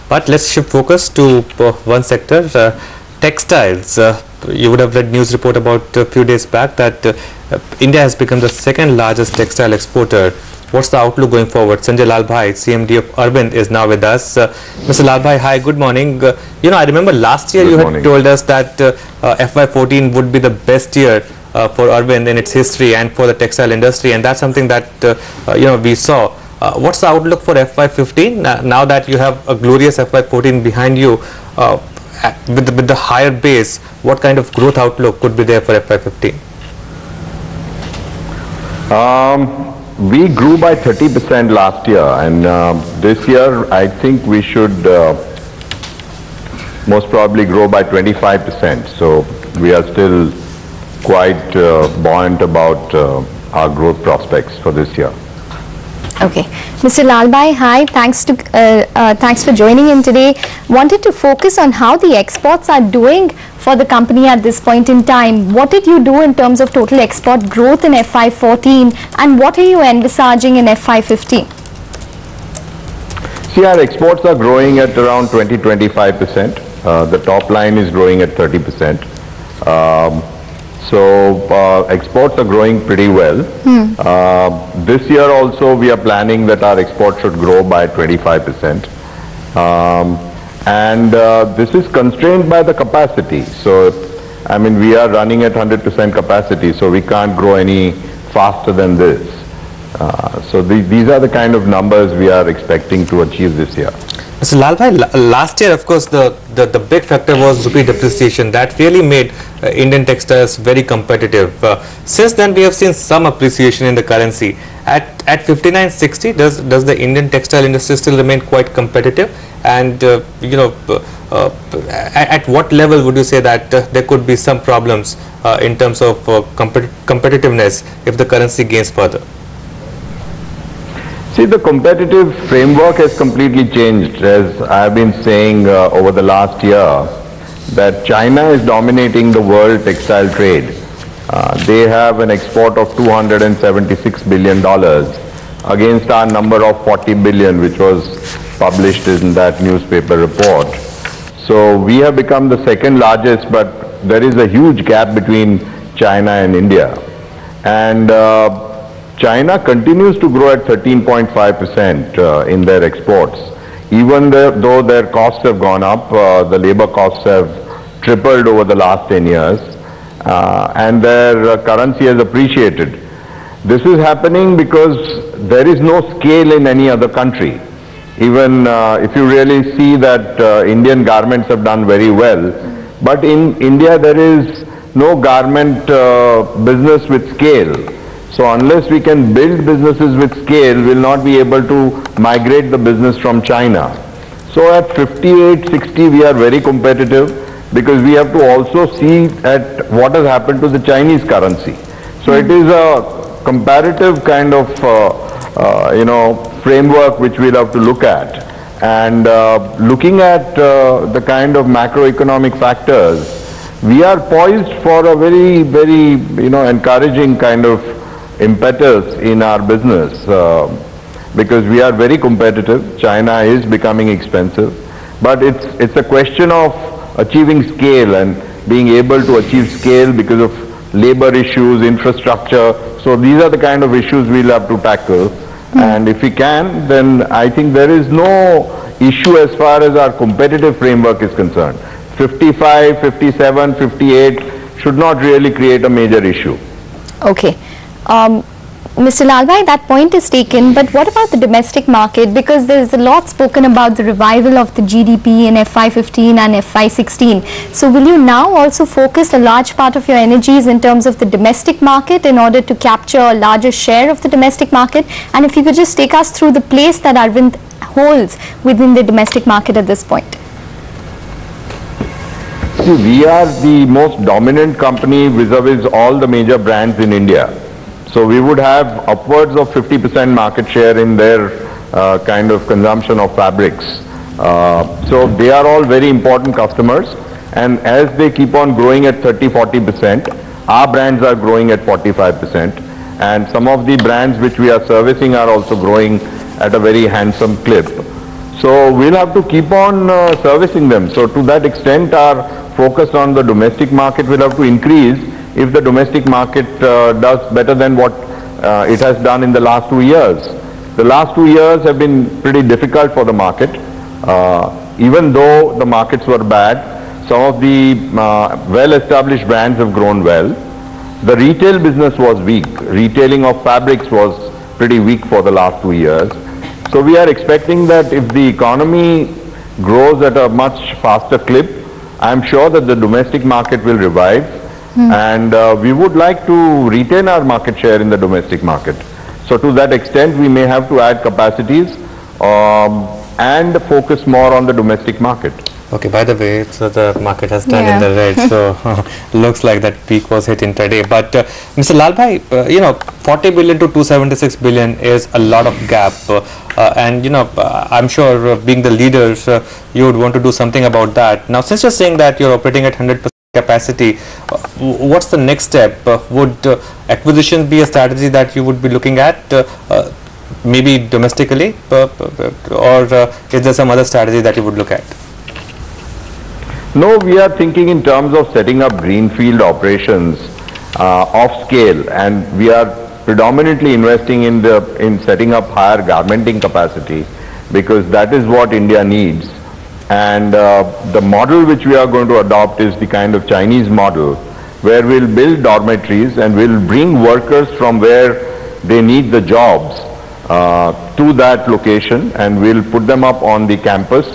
But let's shift focus to one sector, textiles. You would have read news report about a few days back that India has become the second largest textile exporter. What's the outlook going forward? Sanjay Lalbhai, CMD of Arvind, is now with us. Mr. Lalbhai, hi, good morning. I remember last year you had told us that FY14 would be the best year for Arvind in its history and for the textile industry, and that's something that we saw. What's the outlook for FY15 now that you have a glorious FY14 behind you? With the higher base, what kind of growth outlook could be there for FY15? We grew by 30% last year, and this year I think we should most probably grow by 25%. So we are still quite buoyant about our growth prospects for this year. Okay, Mr. Lalbhai, hi. Thanks for joining in today. Wanted to focus on how the exports are doing for the company at this point in time. What did you do in terms of total export growth in FY14, and what are you envisaging in FY15? See, our exports are growing at around 20-25%. The top line is growing at 30%. So exports are growing pretty well. This year also we are planning that our exports should grow by 25%. And this is constrained by the capacity. So, I mean, we are running at 100% capacity, so we can't grow any faster than this. So these are the kind of numbers we are expecting to achieve this year. Mr. Lalbhai, last year, of course, the big factor was rupee depreciation. That really made Indian textiles very competitive. Since then, we have seen some appreciation in the currency. At 59.60, does the Indian textile industry still remain quite competitive? And at what level would you say that there could be some problems in terms of competitiveness if the currency gains further? See, the competitive framework has completely changed, as I have been saying over the last year, that China is dominating the world textile trade. They have an export of $276 billion against our number of 40 billion, which was published in that newspaper report. So we have become the second largest, but there is a huge gap between China and India. And China continues to grow at 13.5% in their exports. Even though their costs have gone up, the labor costs have tripled over the last 10 years, and their currency has appreciated. This is happening because there is no scale in any other country. Even if you really see that Indian garments have done very well, but in India there is no garment business with scale. So unless we can build businesses with scale, we'll not be able to migrate the business from China. So at 58, 60, we are very competitive because we have to also see at what has happened to the Chinese currency. So it is a comparative kind of, framework which we'll have to look at. And looking at the kind of macroeconomic factors, we are poised for a very, very, encouraging kind of impetus in our business because we are very competitive. China is becoming expensive, but it's a question of achieving scale and being able to achieve scale because of labor issues, infrastructure. So these are the kind of issues we'll have to tackle. And if we can, then I think there is no issue as far as our competitive framework is concerned. 55, 57, 58 should not really create a major issue. Okay. Mr. Lalbhai, that point is taken, but what about the domestic market? Because there is a lot spoken about the revival of the GDP in FY15 and FY16. So will you now also focus a large part of your energies in terms of the domestic market in order to capture a larger share of the domestic market? And if you could just take us through the place that Arvind holds within the domestic market at this point. See, we are the most dominant company vis-a-vis all the major brands in India. So we would have upwards of 50% market share in their kind of consumption of fabrics. So they are all very important customers, and as they keep on growing at 30-40%, our brands are growing at 45%, and some of the brands which we are servicing are also growing at a very handsome clip. So we'll have to keep on servicing them. So to that extent, our focus on the domestic market will have to increase if the domestic market does better than what it has done in the last 2 years. The last 2 years have been pretty difficult for the market. Even though the markets were bad, some of the well-established brands have grown well. The retail business was weak. Retailing of fabrics was pretty weak for the last 2 years. So we are expecting that if the economy grows at a much faster clip, I'm sure that the domestic market will revive, and we would like to retain our market share in the domestic market. So to that extent, we may have to add capacities and focus more on the domestic market. Okay, by the way, so the market has turned in the red, so looks like that peak was hit intraday. But Mr. Lalbhai, 40 billion to 276 billion is a lot of gap, and I'm sure being the leaders, you would want to do something about that. Now, since you're saying that you're operating at 100% capacity, what's the next step? Would acquisition be a strategy that you would be looking at? Maybe domestically, or is there some other strategy that you would look at? No, we are thinking in terms of setting up greenfield operations of scale, and we are predominantly investing in setting up higher garmenting capacity, because that is what India needs. And the model which we are going to adopt is the kind of Chinese model, where we'll build dormitories and we'll bring workers from where they need the jobs to that location, and we'll put them up on the campus,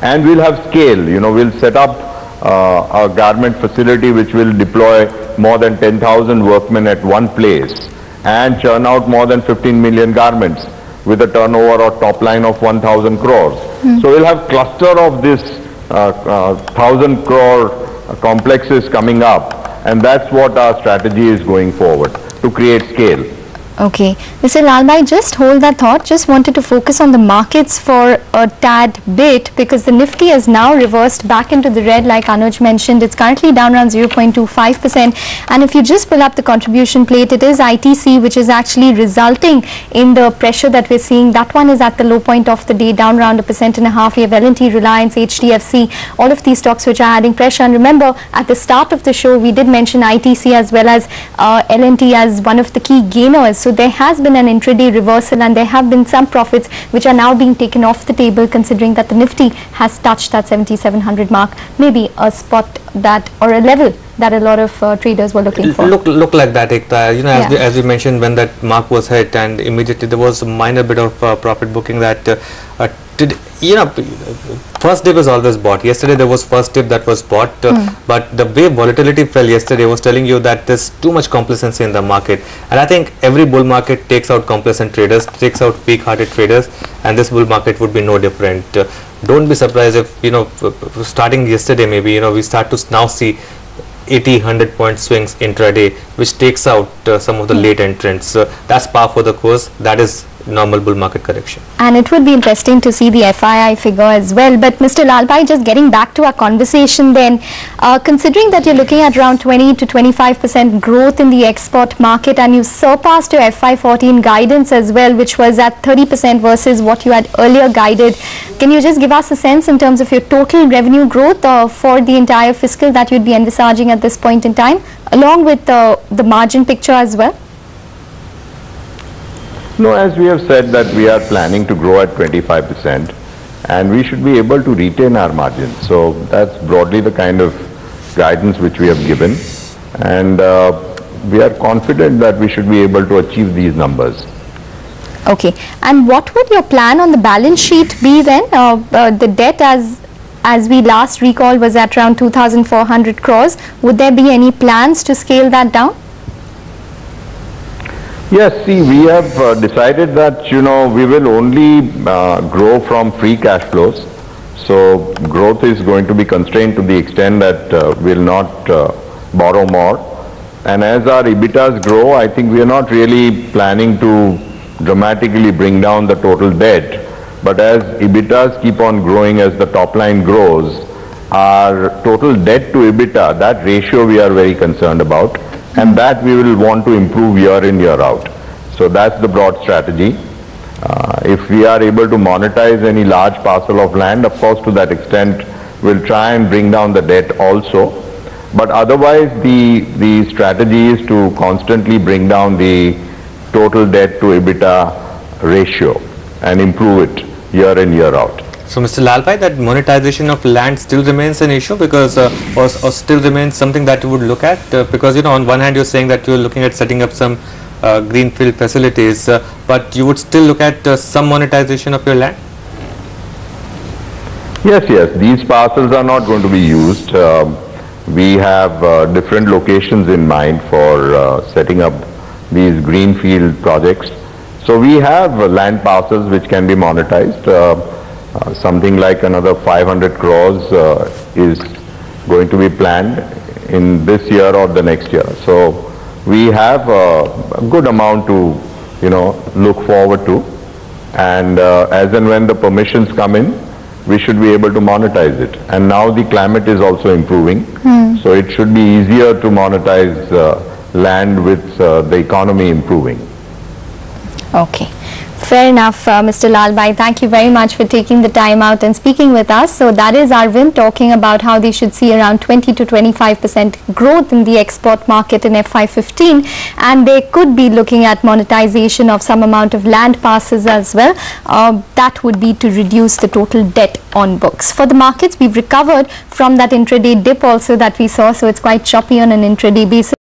and we'll have scale. We'll set up a garment facility which will deploy more than 10,000 workmen at one place and churn out more than 15 million garments with a turnover or top line of 1,000 crores. So we'll have cluster of this 1,000 crore complexes coming up, and that's what our strategy is going forward, to create scale. Okay. Mr. Lalbhai, just hold that thought. Just wanted to focus on the markets for a tad bit, because the Nifty has now reversed back into the red, like Anuj mentioned. It's currently down around 0.25%. And if you just pull up the contribution plate, it is ITC which is actually resulting in the pressure that we're seeing. That one is at the low point of the day, down around 1.5%. We have L&T, Reliance, HDFC, all of these stocks which are adding pressure. And remember, at the start of the show, we did mention ITC as well as L&T as one of the key gainers. So there has been an intraday reversal, and there have been some profits which are now being taken off the table, considering that the Nifty has touched that 7,700 mark, maybe a spot that, or a level that a lot of traders were looking for. Look like that, Ekta. As we mentioned, when that mark was hit, and immediately there was a minor bit of profit booking that first dip is always bought. Yesterday there was first dip that was bought, but the way volatility fell yesterday was telling you that there's too much complacency in the market, and I think every bull market takes out complacent traders, takes out weak-hearted traders, and this bull market would be no different. Don't be surprised if starting yesterday maybe we start to now see 80-100 point swings intraday, which takes out some of the late entrants. That's par for the course. That is normal bull market correction. And it would be interesting to see the FII figure as well. But Mr. Lalbhai, just getting back to our conversation then, considering that you're looking at around 20 to 25% growth in the export market, and you surpassed your FY14 guidance as well, which was at 30% versus what you had earlier guided, can you just give us a sense in terms of your total revenue growth for the entire fiscal that you'd be envisaging at this point in time, along with the margin picture as well? No, as we have said that we are planning to grow at 25%, and we should be able to retain our margins. So that's broadly the kind of guidance which we have given, and we are confident that we should be able to achieve these numbers. Okay, and what would your plan on the balance sheet be then? The debt, as we last recall, was at around 2,400 crores. Would there be any plans to scale that down? Yes, see, we have decided that, we will only grow from free cash flows. So growth is going to be constrained to the extent that we'll not borrow more. And as our EBITDAs grow, I think we are not really planning to dramatically bring down the total debt. But as EBITDAs keep on growing, as the top line grows, our total debt to EBITDA, that ratio we are very concerned about. And that we will want to improve year in, year out. So that's the broad strategy. If we are able to monetize any large parcel of land, of course to that extent we'll try and bring down the debt also. But otherwise the strategy is to constantly bring down the total debt to EBITDA ratio and improve it year in, year out. So Mr. Lalbhai, that monetization of land still remains an issue because or still remains something that you would look at because on one hand you're saying that you're looking at setting up some greenfield facilities, but you would still look at some monetization of your land? Yes, these parcels are not going to be used. We have different locations in mind for setting up these greenfield projects. So we have land parcels which can be monetized. Something like another 500 crores is going to be planned in this year or the next year. So we have a good amount to look forward to, and as and when the permissions come in, we should be able to monetize it. And now the climate is also improving, so it should be easier to monetize land with the economy improving. Okay. Fair enough, Mr. Lalbhai. Thank you very much for taking the time out and speaking with us. So that is Arvind talking about how they should see around 20 to 25% growth in the export market in FY15, and they could be looking at monetization of some amount of land passes as well. That would be to reduce the total debt on books. For the markets, we've recovered from that intraday dip also that we saw, so it's quite choppy on an intraday basis.